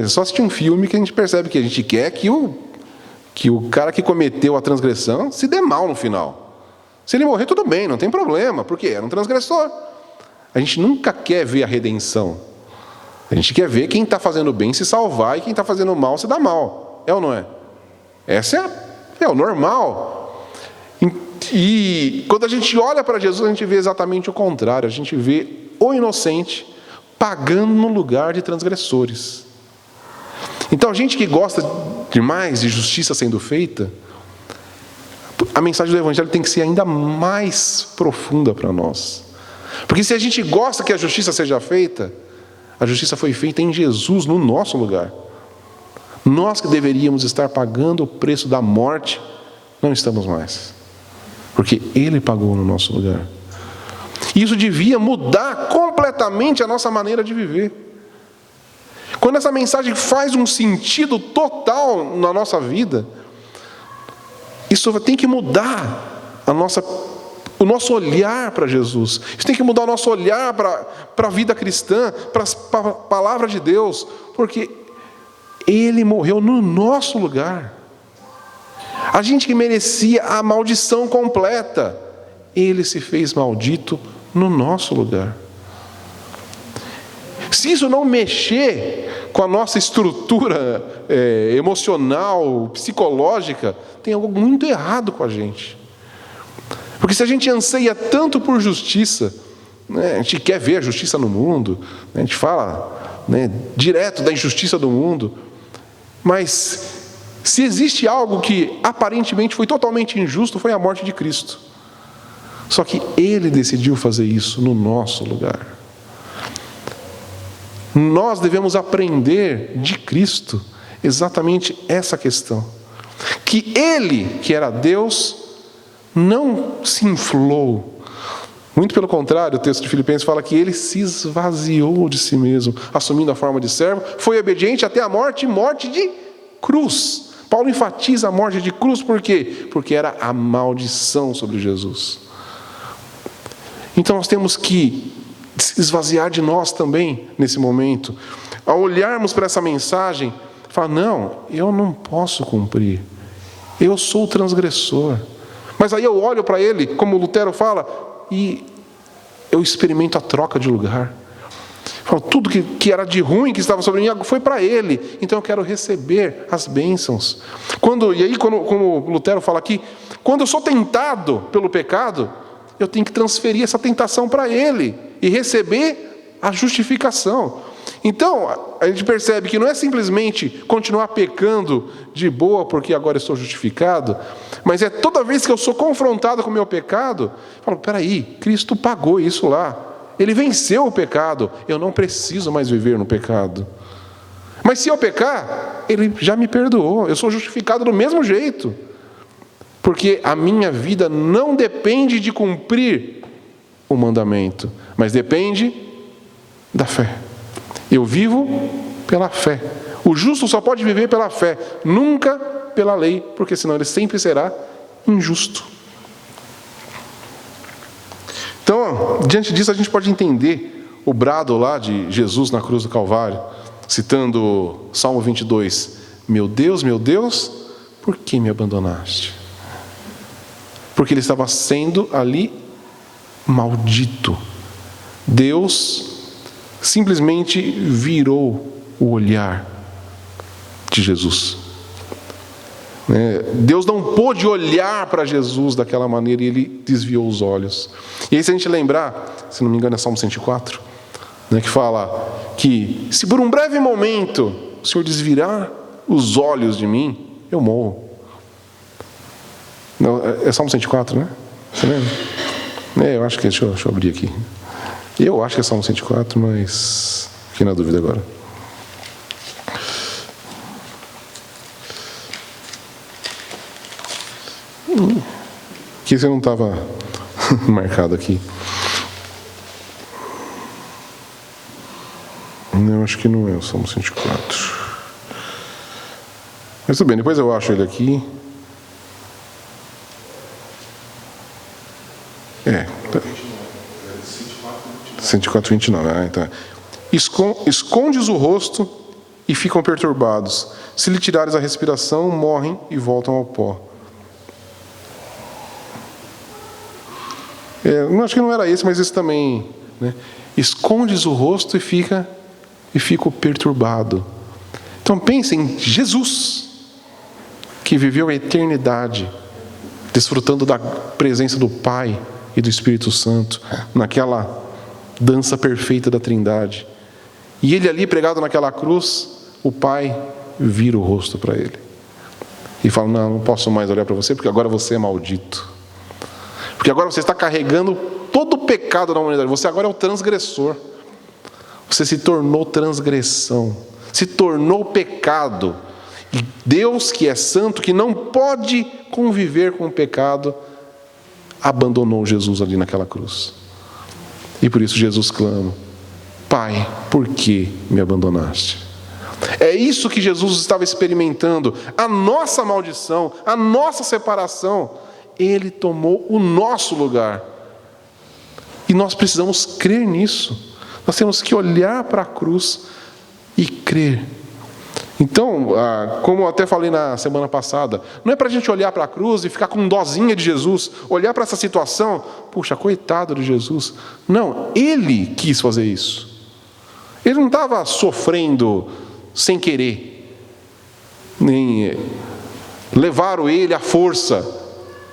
Só assistir um filme que a gente percebe que a gente quer que o cara que cometeu a transgressão se dê mal no final. Se ele morrer, tudo bem, não tem problema, porque era um transgressor. A gente nunca quer ver a redenção. A gente quer ver quem está fazendo bem se salvar e quem está fazendo mal se dá mal. É ou não é? Essa é o normal. E quando a gente olha para Jesus, a gente vê exatamente o contrário. A gente vê o inocente pagando no lugar de transgressores. Então, a gente que gosta demais de justiça sendo feita, a mensagem do Evangelho tem que ser ainda mais profunda para nós. Porque se a gente gosta que a justiça seja feita, a justiça foi feita em Jesus, no nosso lugar. Nós que deveríamos estar pagando o preço da morte, não estamos mais. Porque Ele pagou no nosso lugar. E isso devia mudar completamente a nossa maneira de viver. Quando essa mensagem faz um sentido total na nossa vida, isso tem que mudar o nosso olhar para Jesus. Isso tem que mudar o nosso olhar para a vida cristã, para a palavra de Deus, porque Ele morreu no nosso lugar. A gente que merecia a maldição completa, Ele se fez maldito no nosso lugar. Se isso não mexer com a nossa estrutura emocional, psicológica, tem algo muito errado com a gente. Porque se a gente anseia tanto por justiça, né, a gente quer ver a justiça no mundo, né, a gente fala direto da injustiça do mundo, mas se existe algo que aparentemente foi totalmente injusto, foi a morte de Cristo. Só que Ele decidiu fazer isso no nosso lugar. Nós devemos aprender de Cristo exatamente essa questão. Que Ele, que era Deus, não se inflou. Muito pelo contrário, o texto de Filipenses fala que Ele se esvaziou de si mesmo, assumindo a forma de servo, foi obediente até a morte, e morte de cruz. Paulo enfatiza a morte de cruz, por quê? Porque era a maldição sobre Jesus. Então nós temos que esvaziar de nós também nesse momento. Ao olharmos para essa mensagem, falar, não, eu não posso cumprir. Eu sou o transgressor. Mas aí eu olho para ele, como Lutero fala, e eu experimento a troca de lugar. Falo, tudo que era de ruim que estava sobre mim foi para ele. Então eu quero receber as bênçãos. Como Lutero fala aqui, quando eu sou tentado pelo pecado, eu tenho que transferir essa tentação para ele e receber a justificação. Então, a gente percebe que não é simplesmente continuar pecando de boa porque agora eu sou justificado, mas é toda vez que eu sou confrontado com o meu pecado, eu falo, peraí, Cristo pagou isso lá. Ele venceu o pecado, eu não preciso mais viver no pecado. Mas se eu pecar, Ele já me perdoou, eu sou justificado do mesmo jeito. Porque a minha vida não depende de cumprir o mandamento, mas depende da fé. Eu vivo pela fé. O justo só pode viver pela fé, nunca pela lei, porque senão ele sempre será injusto. Então, diante disso, a gente pode entender o brado lá de Jesus na cruz do Calvário, citando Salmo 22. Meu Deus, por que me abandonaste? Porque ele estava sendo ali maldito. Deus simplesmente virou o olhar de Jesus. Deus não pôde olhar para Jesus daquela maneira e ele desviou os olhos. E aí, se a gente lembrar, se não me engano é Salmo 104, que fala que se por um breve momento o Senhor desvirar os olhos de mim, eu morro. Não, é Salmo 104, né? Você lembra? Eu acho que deixa eu abrir aqui. Eu acho que é Salmo 104, mas fiquei na dúvida agora. Que você não estava marcado aqui. Não, acho que não é o Salmo 104. Mas tudo bem, depois eu acho ele aqui. 104, 29. Então. Escondes o rosto e ficam perturbados. Se lhe tirares a respiração, morrem e voltam ao pó. Acho que não era esse, mas esse também. Escondes o rosto e fico perturbado. Então pense em Jesus, que viveu a eternidade, desfrutando da presença do Pai e do Espírito Santo, naquela dança perfeita da Trindade. E ele ali pregado naquela cruz, o Pai vira o rosto para ele e fala: não posso mais olhar para você, porque agora você é maldito. Porque agora você está carregando todo o pecado da humanidade. Você agora é o transgressor. Você se tornou transgressão, se tornou pecado. E Deus, que é santo, que não pode conviver com o pecado, abandonou Jesus ali naquela cruz. E por isso Jesus clama: Pai, por que me abandonaste? É isso que Jesus estava experimentando, a nossa maldição, a nossa separação. Ele tomou o nosso lugar. E nós precisamos crer nisso. Nós temos que olhar para a cruz e crer. Então, como eu até falei na semana passada, não é para a gente olhar para a cruz e ficar com dozinha de Jesus, olhar para essa situação, puxa, coitado de Jesus. Não, Ele quis fazer isso. Ele não estava sofrendo sem querer, nem levaram Ele à força.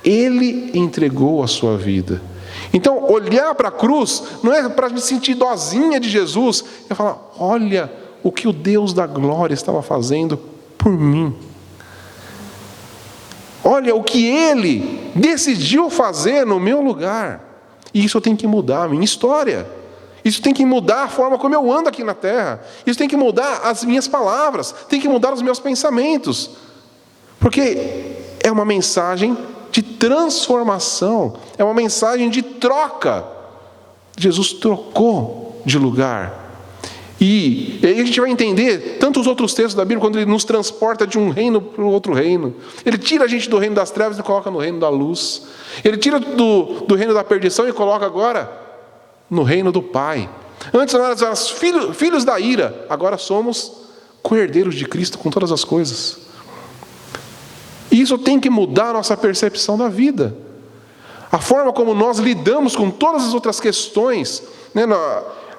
Ele entregou a sua vida. Então, olhar para a cruz não é para a gente sentir dozinha de Jesus, é falar: olha o que o Deus da glória estava fazendo por mim. Olha o que Ele decidiu fazer no meu lugar. E isso tem que mudar a minha história. Isso tem que mudar a forma como eu ando aqui na terra. Isso tem que mudar as minhas palavras. Tem que mudar os meus pensamentos. Porque é uma mensagem de transformação. É uma mensagem de troca. Jesus trocou de lugar. E aí a gente vai entender tanto os outros textos da Bíblia, quando ele nos transporta de um reino para o outro reino. Ele tira a gente do reino das trevas e coloca no reino da luz. Ele tira do reino da perdição e coloca agora no reino do Pai. Antes nós éramos filhos da ira, agora somos co-herdeiros de Cristo com todas as coisas. E isso tem que mudar a nossa percepção da vida. A forma como nós lidamos com todas as outras questões.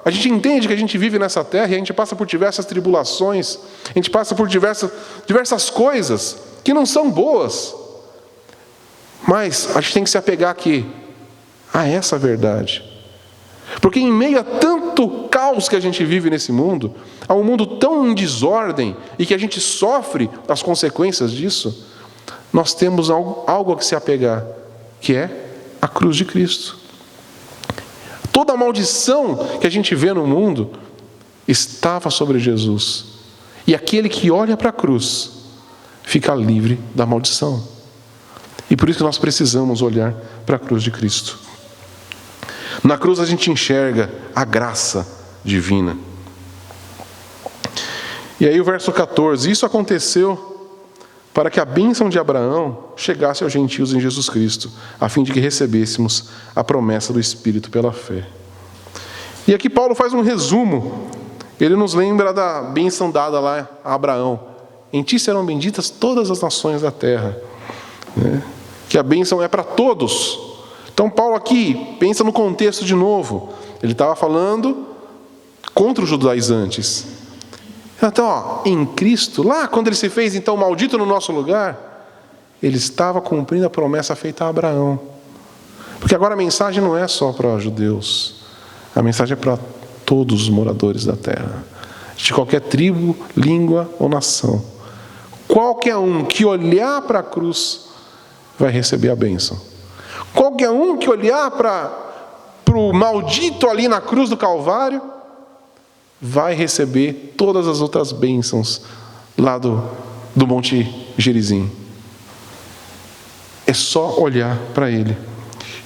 A gente entende que a gente vive nessa terra e a gente passa por diversas tribulações, a gente passa por diversas coisas que não são boas. Mas a gente tem que se apegar aqui a essa verdade. Porque em meio a tanto caos que a gente vive nesse mundo, a um mundo tão em desordem e que a gente sofre as consequências disso, nós temos algo a que se apegar, que é a cruz de Cristo. Toda a maldição que a gente vê no mundo estava sobre Jesus. E aquele que olha para a cruz fica livre da maldição. E por isso que nós precisamos olhar para a cruz de Cristo. Na cruz a gente enxerga a graça divina. E aí o verso 14: isso aconteceu para que a bênção de Abraão chegasse aos gentios em Jesus Cristo, a fim de que recebêssemos a promessa do Espírito pela fé. E aqui Paulo faz um resumo. Ele nos lembra da bênção dada lá a Abraão: em ti serão benditas todas as nações da terra. Que a bênção é para todos. Então Paulo aqui pensa no contexto de novo. Ele estava falando contra os judaizantes. Então, em Cristo, lá quando ele se fez então maldito no nosso lugar, ele estava cumprindo a promessa feita a Abraão. Porque agora a mensagem não é só para os judeus, a mensagem é para todos os moradores da terra, de qualquer tribo, língua ou nação. Qualquer um que olhar para a cruz vai receber a bênção. Qualquer um que olhar para o maldito ali na cruz do Calvário vai receber todas as outras bênçãos lá do Monte Gerizim. É só olhar para ele.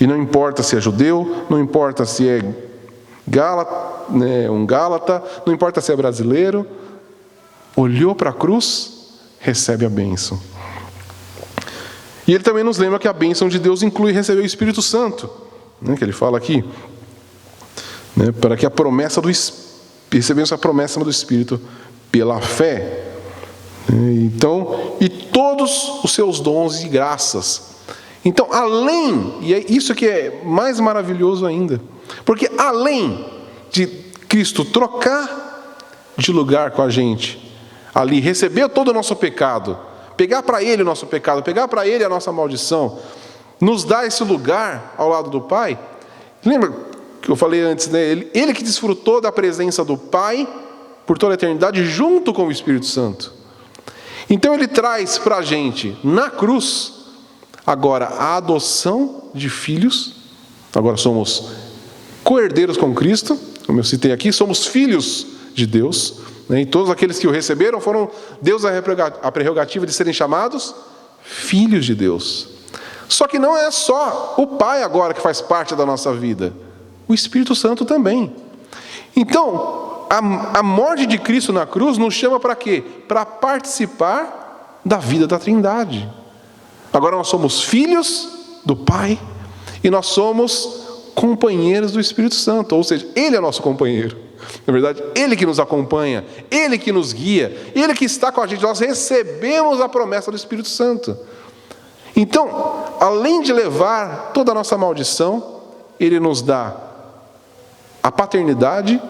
E não importa se é judeu, não importa se é um gálata, não importa se é brasileiro, olhou para a cruz, recebe a bênção. E ele também nos lembra que a bênção de Deus inclui receber o Espírito Santo, que ele fala aqui, para que a promessa recebemos a promessa do Espírito pela fé. Então, e todos os seus dons e graças. Então, além, e é isso que é mais maravilhoso ainda, porque além de Cristo trocar de lugar com a gente, ali, receber todo o nosso pecado, pegar para Ele o nosso pecado, pegar para Ele a nossa maldição, nos dá esse lugar ao lado do Pai. Lembra que eu falei antes, né? Ele que desfrutou da presença do Pai por toda a eternidade, junto com o Espírito Santo. Então Ele traz para a gente, na cruz, agora a adoção de filhos. Agora somos co-herdeiros com Cristo, como eu citei aqui, somos filhos de Deus, e todos aqueles que o receberam foram Deus a prerrogativa de serem chamados filhos de Deus. Só que não é só o Pai agora que faz parte da nossa vida, o Espírito Santo também. Então, a morte de Cristo na cruz nos chama para quê? Para participar da vida da Trindade. Agora nós somos filhos do Pai e nós somos companheiros do Espírito Santo, ou seja, Ele é nosso companheiro. Na verdade, Ele que nos acompanha, Ele que nos guia, Ele que está com a gente. Nós recebemos a promessa do Espírito Santo. Então, além de levar toda a nossa maldição, Ele nos dá a paternidade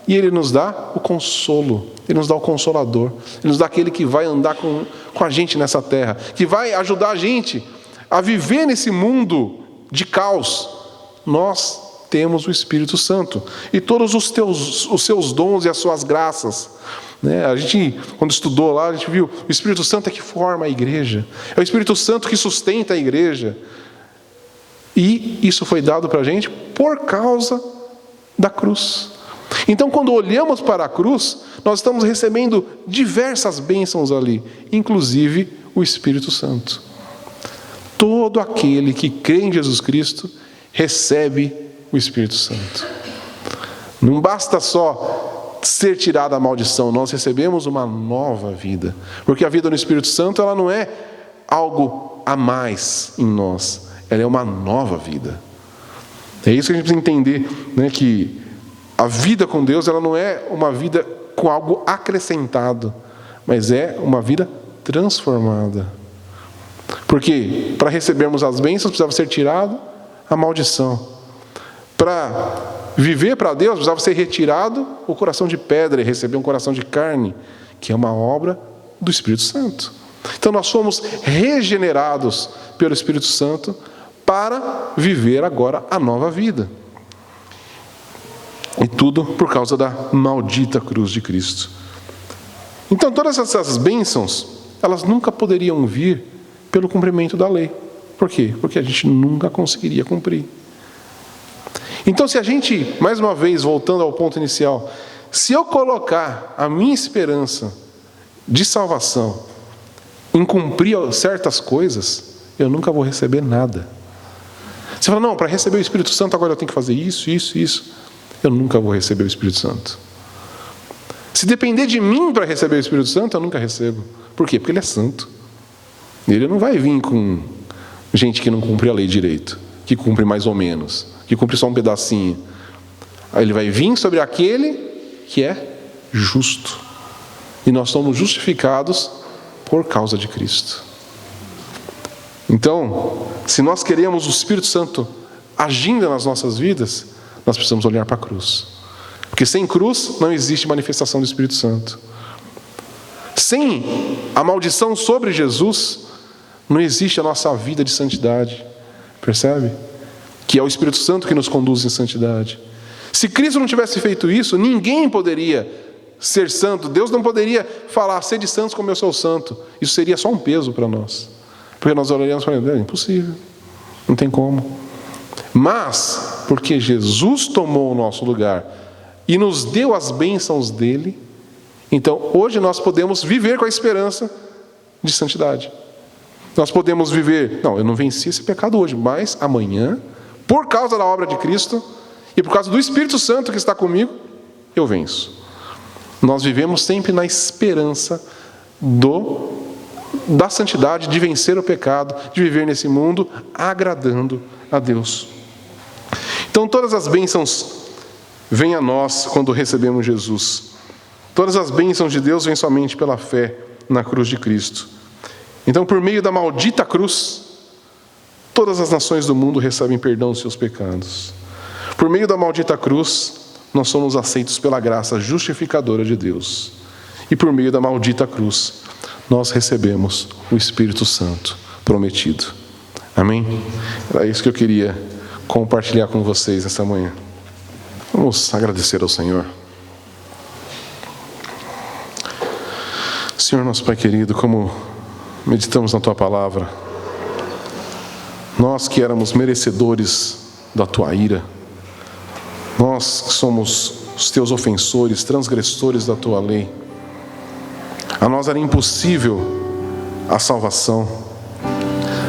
e Ele nos dá o consolo. Ele nos dá o Consolador. Ele nos dá aquele que vai andar com a gente nessa terra, que vai ajudar a gente a viver nesse mundo de caos. Nós temos o Espírito Santo e todos os seus dons e as suas graças. A gente, quando estudou lá, a gente viu, o Espírito Santo é que forma a igreja, é o Espírito Santo que sustenta a igreja, e isso foi dado para a gente por causa da cruz. Então, quando olhamos para a cruz, nós estamos recebendo diversas bênçãos ali, inclusive o Espírito Santo. Todo aquele que crê em Jesus Cristo recebe o Espírito Santo. Não basta só ser tirada a maldição, nós recebemos uma nova vida. Porque a vida no Espírito Santo, ela não é algo a mais em nós, ela é uma nova vida. É isso que a gente precisa entender, que a vida com Deus, ela não é uma vida com algo acrescentado, mas é uma vida transformada. Porque para recebermos as bênçãos precisava ser tirado a maldição. Para viver para Deus precisava ser retirado o coração de pedra e receber um coração de carne, que é uma obra do Espírito Santo. Então nós somos regenerados pelo Espírito Santo para viver agora a nova vida. E tudo por causa da maldita cruz de Cristo. Então todas essas bênçãos, elas nunca poderiam vir pelo cumprimento da lei. Por quê? Porque a gente nunca conseguiria cumprir. Então, se a gente, mais uma vez, voltando ao ponto inicial, se eu colocar a minha esperança de salvação em cumprir certas coisas, eu nunca vou receber nada. Você fala, não, para receber o Espírito Santo agora eu tenho que fazer isso, isso, isso. Eu nunca vou receber o Espírito Santo. Se depender de mim para receber o Espírito Santo, eu nunca recebo. Por quê? Porque Ele é santo. Ele não vai vir com gente que não cumpre a lei direito, que cumpre mais ou menos, que cumpre só um pedacinho. Aí Ele vai vir sobre aquele que é justo. E nós somos justificados por causa de Cristo. Então, se nós queremos o Espírito Santo agindo nas nossas vidas, nós precisamos olhar para a cruz. Porque Porque sem cruz não existe manifestação do Espírito Santo. Sem a maldição sobre Jesus, não existe a nossa vida de santidade. Percebe? Que é o Espírito Santo que nos conduz em santidade. Se Cristo não tivesse feito isso, ninguém poderia ser santo. Deus não poderia falar, sede santos como eu sou santo. Isso seria só um peso para nós. Porque nós olharíamos para ele, é impossível, não tem como. Mas, porque Jesus tomou o nosso lugar e nos deu as bênçãos dele, então hoje nós podemos viver com a esperança de santidade. Nós podemos viver, não, eu não venci esse pecado hoje, mas amanhã, por causa da obra de Cristo e por causa do Espírito Santo que está comigo, eu venço. Nós vivemos sempre na esperança da santidade, de vencer o pecado, de viver nesse mundo agradando a Deus. Então todas as bênçãos vêm a nós quando recebemos Jesus. Todas as bênçãos de Deus vêm somente pela fé na cruz de Cristo. Então, por meio da maldita cruz, todas as nações do mundo recebem perdão dos seus pecados. Por meio da maldita cruz, nós somos aceitos pela graça justificadora de Deus. E por meio da maldita cruz, nós recebemos o Espírito Santo prometido. Amém? Era isso que eu queria compartilhar com vocês esta manhã. Vamos agradecer ao Senhor. Senhor, nosso Pai querido, como meditamos na Tua Palavra, nós que éramos merecedores da Tua ira, nós que somos os Teus ofensores, transgressores da Tua lei, a nós era impossível a salvação,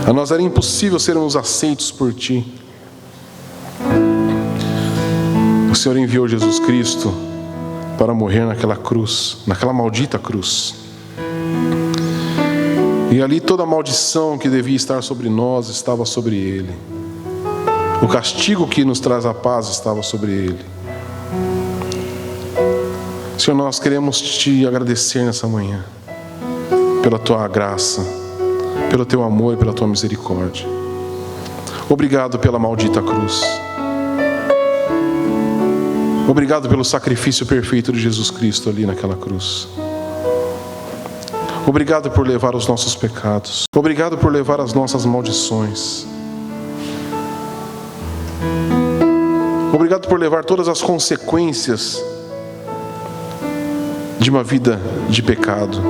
a nós era impossível sermos aceitos por Ti. O Senhor enviou Jesus Cristo para morrer naquela cruz, naquela maldita cruz. E ali toda a maldição que devia estar sobre nós estava sobre Ele. O castigo que nos traz a paz estava sobre Ele. Senhor, nós queremos Te agradecer nessa manhã pela Tua graça, pelo Teu amor e pela Tua misericórdia. Obrigado pela maldita cruz. Obrigado pelo sacrifício perfeito de Jesus Cristo ali naquela cruz. Obrigado por levar os nossos pecados. Obrigado por levar as nossas maldições. Obrigado por levar todas as consequências de uma vida de pecado.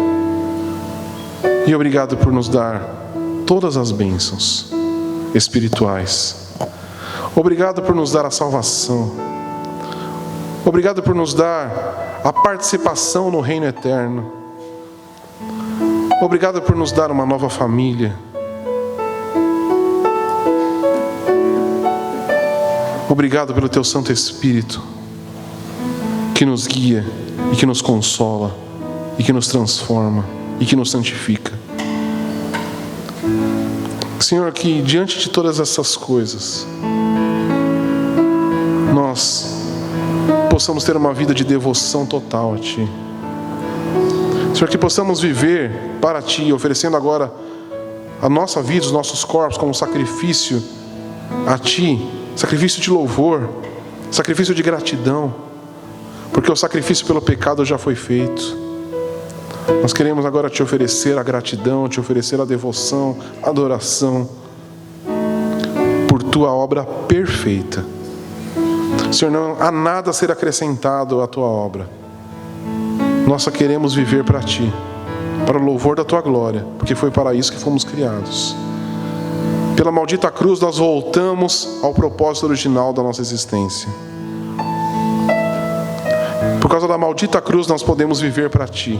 E obrigado por nos dar todas as bênçãos espirituais. Obrigado por nos dar a salvação. Obrigado por nos dar a participação no reino eterno. Obrigado por nos dar uma nova família. Obrigado pelo Teu Santo Espírito, que nos guia e que nos consola, e que nos transforma, e que nos santifica. Senhor, que diante de todas essas coisas, nós possamos ter uma vida de devoção total a Ti. Senhor, que possamos viver para Ti, oferecendo agora a nossa vida, os nossos corpos como sacrifício a Ti, sacrifício de louvor, sacrifício de gratidão, porque o sacrifício pelo pecado já foi feito. Nós queremos agora Te oferecer a gratidão, Te oferecer a devoção, a adoração, por Tua obra perfeita. Senhor, não há nada a ser acrescentado à Tua obra. Nós só queremos viver para Ti, para o louvor da Tua glória, porque foi para isso que fomos criados. Pela maldita cruz nós voltamos ao propósito original da nossa existência. Por causa da maldita cruz nós podemos viver para Ti.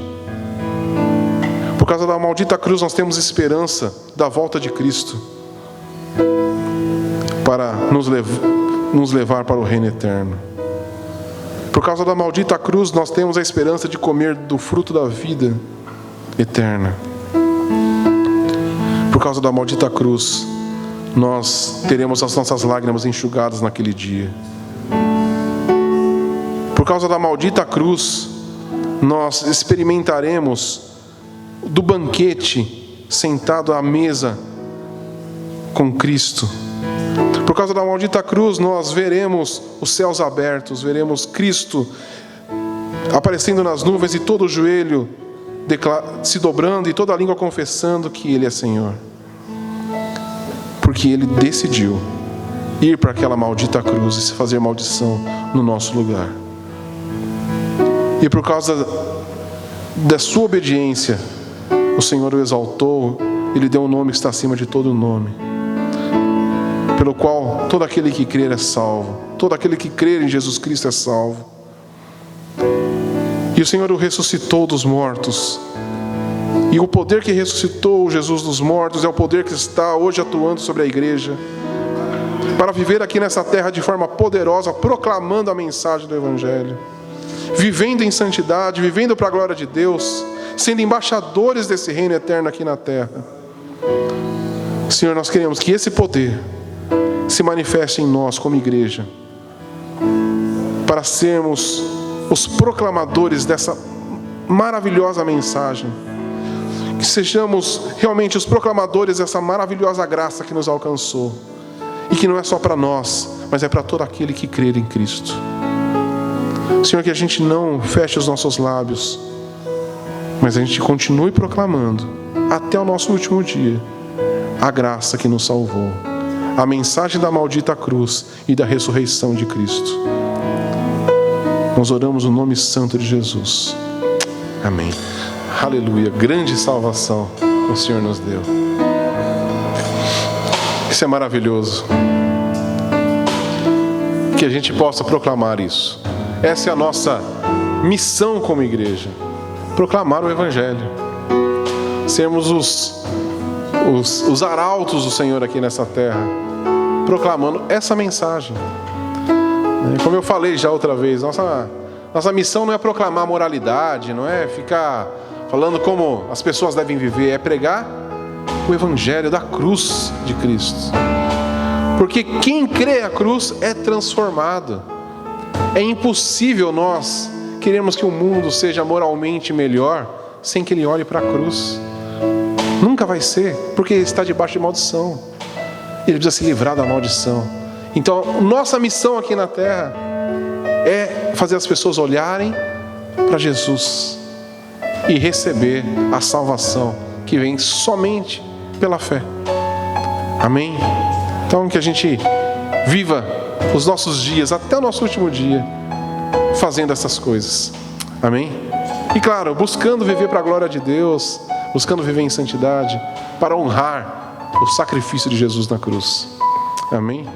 Por causa da maldita cruz nós temos esperança da volta de Cristo para nos levar para o reino eterno. Por causa da maldita cruz, nós temos a esperança de comer do fruto da vida eterna. Por causa da maldita cruz, nós teremos as nossas lágrimas enxugadas naquele dia. Por causa da maldita cruz, nós experimentaremos do banquete sentado à mesa com Cristo. Por causa da maldita cruz, nós veremos os céus abertos, veremos Cristo aparecendo nas nuvens e todo o joelho se dobrando e toda a língua confessando que Ele é Senhor. Porque Ele decidiu ir para aquela maldita cruz e se fazer maldição no nosso lugar. E por causa da sua obediência, o Senhor o exaltou, Ele deu um nome que está acima de todo nome, pelo qual todo aquele que crer é salvo, todo aquele que crer em Jesus Cristo é salvo. E o Senhor o ressuscitou dos mortos, e o poder que ressuscitou Jesus dos mortos é o poder que está hoje atuando sobre a igreja, para viver aqui nessa terra de forma poderosa, proclamando a mensagem do Evangelho, vivendo em santidade, vivendo para a glória de Deus, sendo embaixadores desse reino eterno aqui na terra. Senhor, nós queremos que esse poder se manifeste em nós como igreja, para sermos os proclamadores dessa maravilhosa mensagem, que sejamos realmente os proclamadores dessa maravilhosa graça que nos alcançou, e que não é só para nós, mas é para todo aquele que crer em Cristo. Senhor, que a gente não feche os nossos lábios, mas a gente continue proclamando até o nosso último dia a graça que nos salvou, a mensagem da maldita cruz e da ressurreição de Cristo. Nós oramos no nome santo de Jesus. Amém. Aleluia. Grande salvação o Senhor nos deu. Isso é maravilhoso. Que a gente possa proclamar isso. Essa é a nossa missão como igreja. Proclamar o Evangelho. Sermos os arautos do Senhor aqui nessa terra, proclamando essa mensagem. Como eu falei já outra vez, nossa missão não é proclamar moralidade, não é ficar falando como as pessoas devem viver, é pregar o Evangelho da cruz de Cristo. Porque quem crê a cruz é transformado. É impossível nós queremos que o mundo seja moralmente melhor sem que ele olhe para a cruz. Nunca vai ser, porque ele está debaixo de maldição. Ele precisa se livrar da maldição. Então, nossa missão aqui na terra é fazer as pessoas olharem para Jesus e receber a salvação que vem somente pela fé. Amém? Então, que a gente viva os nossos dias, até o nosso último dia, fazendo essas coisas. Amém? E claro, buscando viver para a glória de Deus, buscando viver em santidade, para honrar o sacrifício de Jesus na cruz. Amém?